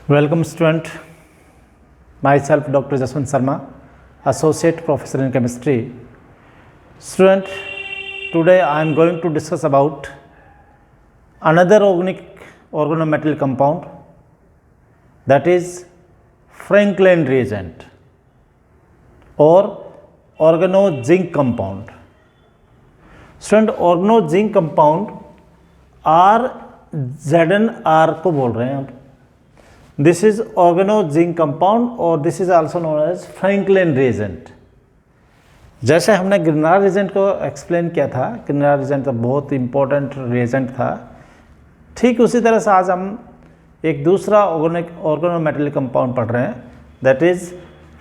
Welcome student, myself Dr. Jaswant Sharma, Associate Professor in Chemistry. Student, today I am going to discuss about another organic organometallic compound, that is Franklin reagent or organo-zinc compound. Student, organo-zinc compound RZnR को बोल रहे हैं आप. This is organo-zinc compound और this is also known as Franklin reagent. जैसे हमने ग्रिनार्ड reagent को explain किया था, ग्रिनार्ड reagent तो बहुत इंपॉर्टेंट reagent था, ठीक उसी तरह से आज हम एक दूसरा organometallic compound पढ़ रहे हैं, that is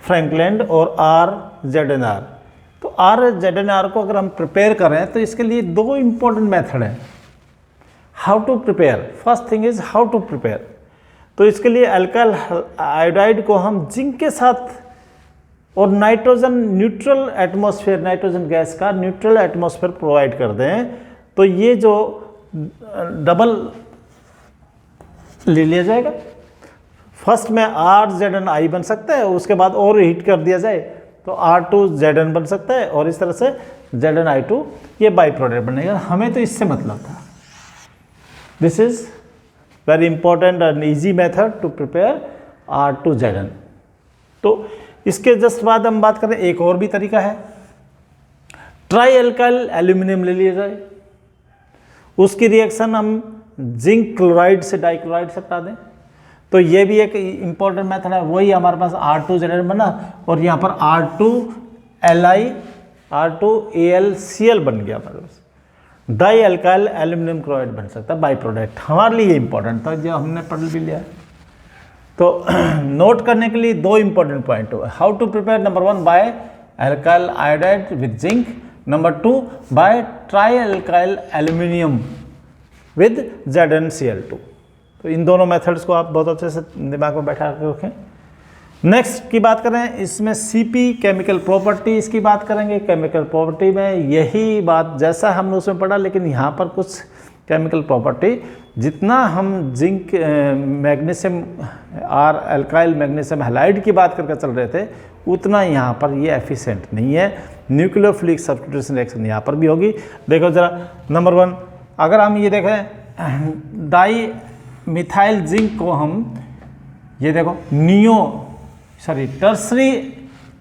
Franklin और RZnR. तो RZnR को अगर हम प्रिपेयर करें तो इसके लिए दो इंपॉर्टेंट मेथड हैं. How to prepare, first thing is how to prepare. तो इसके लिए अल्काइल आयोडाइड को हम जिंक के साथ और nitrogen neutral atmosphere, nitrogen gas का न्यूट्रल एटमॉस्फेयर प्रोवाइड कर दें तो ये जो डबल ले लिया जाएगा. फर्स्ट में RZnI बन सकता है, उसके बाद और हीट कर दिया जाए तो R2Zn बन सकता है और इस तरह से Zni2 ये बाई प्रोडक्ट बनेगा. हमें तो इससे मतलब था. This is very important and easy method to prepare R2Zn. तो इसके जस्ट बाद हम बात करें, एक और भी तरीका है. ट्राई एल्काइल एल्यूमिनियम ले लिया जाए, उसकी रिएक्शन हम जिंक क्लोराइड से डाइक्लोराइड से हटा दें तो ये भी एक इंपॉर्टेंट मेथड है. वही हमारे पास R2Zn बना और यहाँ पर R2AlCl बन गया हमारे पास. डाई एल्काइल एल्यूमिनियम क्लोराइड बन सकता है बाई प्रोडक्ट. हमारे लिए इंपॉर्टेंट था जो हमने पढ़ भी लिया. तो नोट करने के लिए दो इंपॉर्टेंट पॉइंट हो. How to prepare, number 1 by alkyl iodide with zinc, number 2 by tri alkyl aluminium with ZnCl2. तो इन दोनों मेथड्स को आप बहुत अच्छे से दिमाग में बैठा कर रखें. नेक्स्ट की बात करें, इसमें CP केमिकल प्रॉपर्टीज़ की बात करेंगे. केमिकल प्रॉपर्टी में यही बात जैसा हमने उसमें पढ़ा, लेकिन यहाँ पर कुछ केमिकल प्रॉपर्टी जितना हम zinc magnesium alkyl magnesium halide की बात करके चल रहे थे उतना यहाँ पर ये एफिशिएंट नहीं है. न्यूक्लियोफिलिक सब्स्टिट्यूशन रिएक्शन यहाँ पर भी होगी. देखो जरा, नंबर 1 अगर हम ये देखें डाई मिथाइल जिंक को हम ये देखो tertiary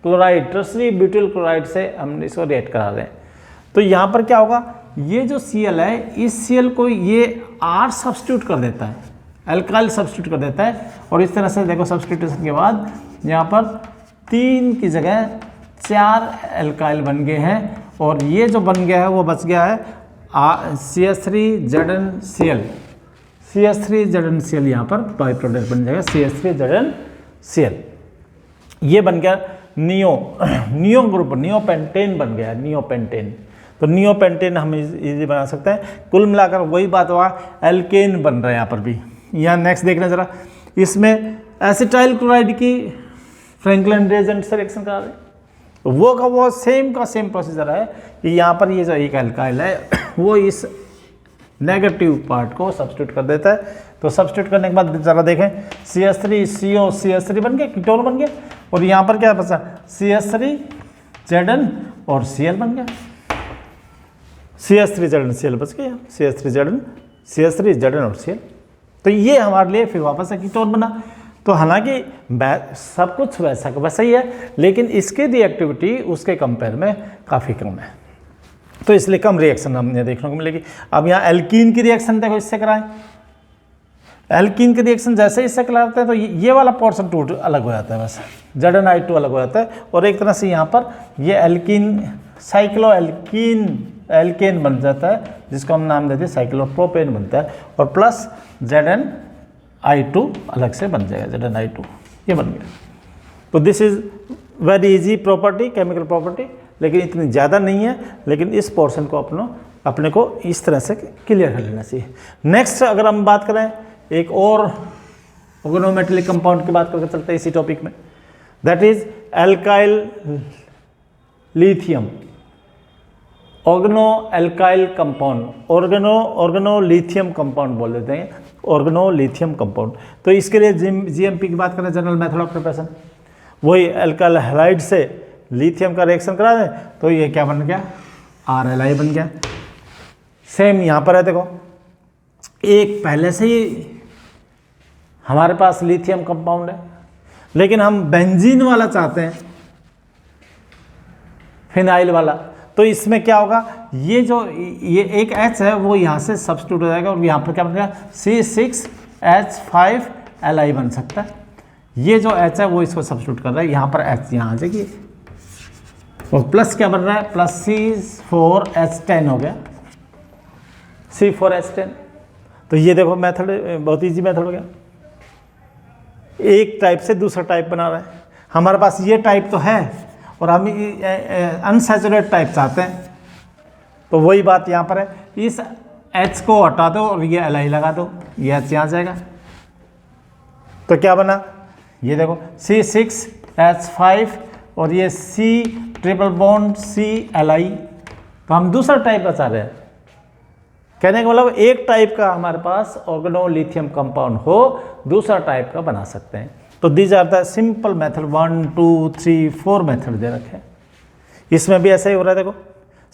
chloride, tertiary butyl chloride से हम इसको रिएक्ट करा दें तो यहाँ पर क्या होगा, ये जो Cl है इस Cl को ये R सब्स्टिट्यूट कर देता है, अल्काइल सब्स्टिट्यूट कर देता है और इस तरह से देखो सब्स्टिट्यूशन के बाद यहाँ पर 3 की जगह 4 अल्काइल बन गए हैं और ये जो बन गया है वो बच गया है CH3ZnCl. CH3ZnCl यहाँ पर बाई प्रोडक्ट बन जाएगा CH3ZnCl. ये बन गया नियो ग्रुप, नियोपेंटेन बन गया, नियोपेंटेन. तो नियोपेंटेन हम इजी बना सकते हैं. कुल मिलाकर वही बात हुआ, एल्केन बन रहा है यहाँ पर भी. यहाँ नेक्स्ट देखना जरा, इसमें एसिटाइल क्लोराइड की फ्रैंकलिन रिएजेंट से रिएक्शन करा दें तो वो का वो सेम प्रोसीजर है कि यहाँ पर ये जो एक एल्काइल है वो इस नेगेटिव पार्ट को सब्स्टिट्यूट कर देता है. तो सब्स्टिट्यूट करने के बाद जरा देखें, CH3CO CH3 बन गया, कीटोन बन गया और यहाँ पर क्या बचा, CH3Zn और Cl बन गया. CH3ZnCl बच गया, CH3Zn और Cl. तो ये हमारे लिए फिर वापस से कीटोन बना. तो हालांकि सब कुछ वैसा का वैसा ही है, लेकिन इसकी रिएक्टिविटी उसके कंपेयर में काफ़ी कम है तो इसलिए कम रिएक्शन हमें देखने को मिलेगी. अब यहाँ एल्कीन की रिएक्शन देखो, इससे कराएं. एल्कीन की रिएक्शन जैसे इससे कराते हैं तो ये वाला पोर्शन टूट अलग हो जाता है, बस Zni2 अलग हो जाता है और एक तरह से यहाँ पर ये एल्कीन साइक्लो एल्केन बन जाता है जिसको हम नाम देते हैं साइक्लोप्रोपेन बनता है और प्लस Zni2 अलग से बन जाएगा, Zni2 ये बन गया. तो this is very easy property, chemical property, लेकिन इतनी ज़्यादा नहीं है, लेकिन इस पोर्शन को अपने को इस तरह से क्लियर कर लेना चाहिए. नेक्स्ट अगर हम बात करें एक और ऑर्गेनोमेटेलिक कंपाउंड की बात करके चलते हैं इसी टॉपिक में, that is alkyl lithium. Organo alkyl compound, organo lithium compound बोल देते हैं. Organolithium compound. तो इसके लिए जीएमपी की बात करें, जनरल मेथड ऑफ प्रिपरेशन, वही अल्काइल हैलाइड से लिथियम का रिएक्शन करा दें तो ये क्या बन गया, RLI बन गया। सेम यहाँ पर है, देखो एक पहले से ही हमारे पास लिथियम कंपाउंड है, लेकिन हम बेंजीन वाला चाहते हैं, फिनाइल वाला, तो इसमें क्या होगा, ये जो ये एक H है वो यहाँ से सब्स्टिट्यूट हो जाएगा और यहाँ पर क्या बनेगा C6H5Li बन सकता है। ये जो H है वो इसको सब्स्टिट्यूट कर रहा है, यहाँ पर H यहाँ आ जाएगी और प्लस क्या बन रहा है, प्लस C4H10 हो गया, C4H10। तो ये देखो मेथड बहुत इजी मेथड हो गया, एक टाइप से दूसरा टाइप बना रहा है। हमारे पास ये टाइप तो है और हम अनसैचुरेटेड टाइप चाहते हैं, तो वही बात यहाँ पर है, इस H को हटा दो और ये Li लगा दो, ये H यहाँ जाएगा। तो क्या बना, ये देखो C6H5 और ये C ट्रिपल बॉन्ड CLi। तो हम दूसरा टाइप का चाह रहे हैं, कहने का मतलब एक टाइप का हमारे पास ऑर्गेनोलिथियम कंपाउंड हो, दूसरा टाइप का बना सकते हैं। तो these are the simple method, 1 2 3 4 method दे रखे हैं। इसमें भी ऐसा ही हो रहा है, देखो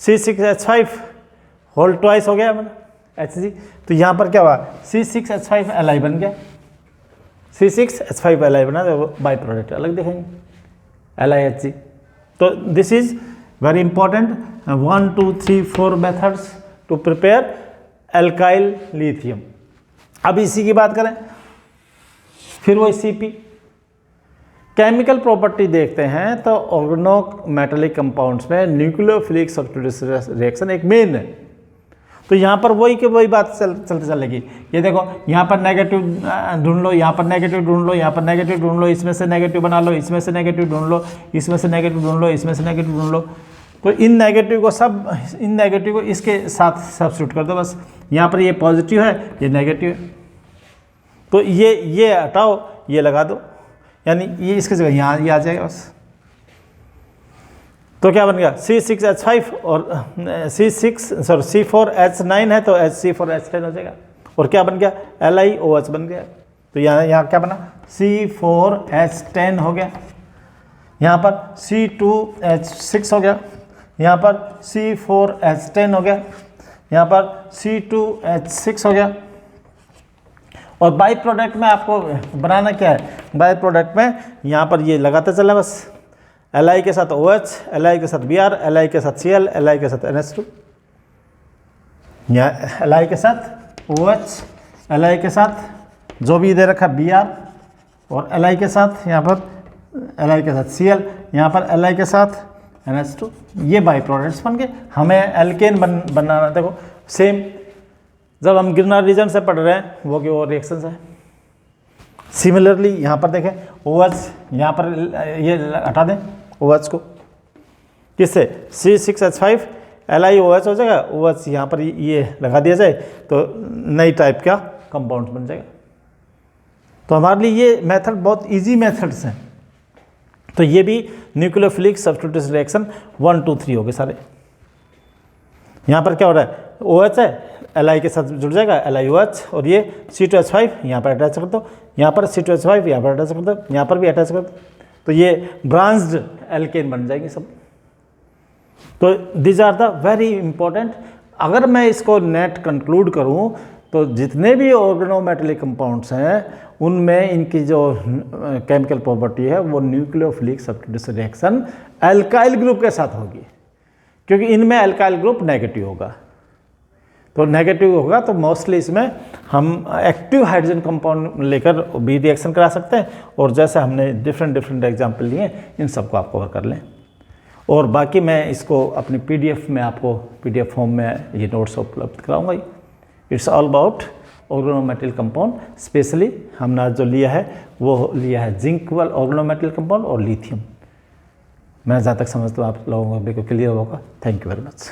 C6H5 होल ट्वाइस हो गया Hg, तो यहाँ पर क्या हुआ, C6H5Li बन गया, C6H5Li बना, तो बाई प्रोडक्ट अलग दिखेंगे LiHg। तो this is very important, 1 2 3 4 methods to prepare alkyl lithium. अब इसी की बात करें, फिर वही Cp केमिकल प्रॉपर्टी देखते हैं, तो ऑर्गेनोमेटेलिक कंपाउंड्स में न्यूक्लियोफिलिक सब्स्टिट्यूशन रिएक्शन एक मेन है। तो यहाँ पर वही के वही बात चलते चलेगी। ये देखो यहाँ पर नेगेटिव ढूंढ लो, यहाँ पर नेगेटिव ढूंढ लो, यहाँ पर नेगेटिव ढूंढ लो, इसमें से नेगेटिव बना लो, इसमें से नेगेटिव ढूंढ लो, इसमें से नेगेटिव ढूंढ लो, इसमें से नेगेटिव ढूंढ लो। तो इन नेगेटिव को इसके साथ सब्स्टिट्यूट कर दो बस। यहाँ पर ये पॉजिटिव है, ये नेगेटिव है, तो ये हटाओ, ये लगा दो, यानी ये इसकी जगह यहाँ ये आ जाएगा बस। तो क्या बन गया, C6H5 और C4H9 है तो C4H10 हो जाएगा। और क्या बन गया, LiOH बन गया। तो यहाँ क्या बना, C4H10 हो गया, यहाँ पर C2H6 हो गया, यहाँ पर C4H10 हो गया, यहाँ पर C2H6 हो गया। और बाई प्रोडक्ट में आपको बनाना क्या है, बाई प्रोडक्ट में यहाँ पर ये लगाते चले बस, Li के साथ OH, Li के साथ Br, Li के साथ Cl, Li के साथ NH2, यहाँ Li के साथ OH, Li के साथ जो भी दे रखा Br, और Li के साथ यहाँ पर Li के साथ Cl, यहाँ पर Li के साथ NH2, ये बाई प्रोडक्ट्स बन गए। हमें एल्केन बनाना, देखो सेम जब हम गिरनार रीजन से पढ़ रहे हैं वो कि वो रिएक्शंस है। सिमिलरली यहाँ पर देखें OH, यहाँ पर ये हटा दें OH को, किससे, C6H5 LiOH हो जाएगा, OH यहाँ पर ये लगा दिया जाए तो नई टाइप का कंपाउंड बन जाएगा। तो हमारे लिए ये मेथड बहुत इजी मेथड्स हैं। तो ये भी न्यूक्लियोफिलिक सब्स्टिट्यूशन रिएक्शन 1 2 3 हो गए सारे। यहाँ पर क्या हो रहा है, OH है, Li के साथ जुड़ जाएगा LiOH, और ये C2H5 यहाँ पर अटैच कर दो, यहाँ पर C2H5 यहाँ पर अटैच कर दो, यहाँ पर भी अटैच कर दो, तो ये ब्रांच्ड एल्केन बन जाएंगे सब। तो this are the very important. अगर मैं इसको नेट कंक्लूड करूँ तो जितने भी ऑर्गेनोमेटेलिक कंपाउंड्स हैं उनमें इनकी जो केमिकल प्रॉपर्टी है वो nucleophilic substitution reaction alkyl group के साथ होगी, क्योंकि इनमें एल्काइल ग्रुप नेगेटिव होगा। तो नेगेटिव होगा तो मोस्टली इसमें हम एक्टिव हाइड्रोजन कंपाउंड लेकर भी रिएक्शन करा सकते हैं, और जैसे हमने डिफरेंट एग्जांपल लिए इन सबको आप कवर कर लें। और बाकी मैं इसको अपनी PDF में आपको PDF फॉर्म में ये नोट्स उपलब्ध कराऊंगा। It's all about organometallic compound. Specially हमने जो लिया है वो लिया है जिंक वाला ऑर्गेनोमेटेलिक कंपाउंड और लिथियम। मैं जहाँ तक समझता हूँ आप लोगों को बिल्कुल क्लियर होगा। Thank you very much.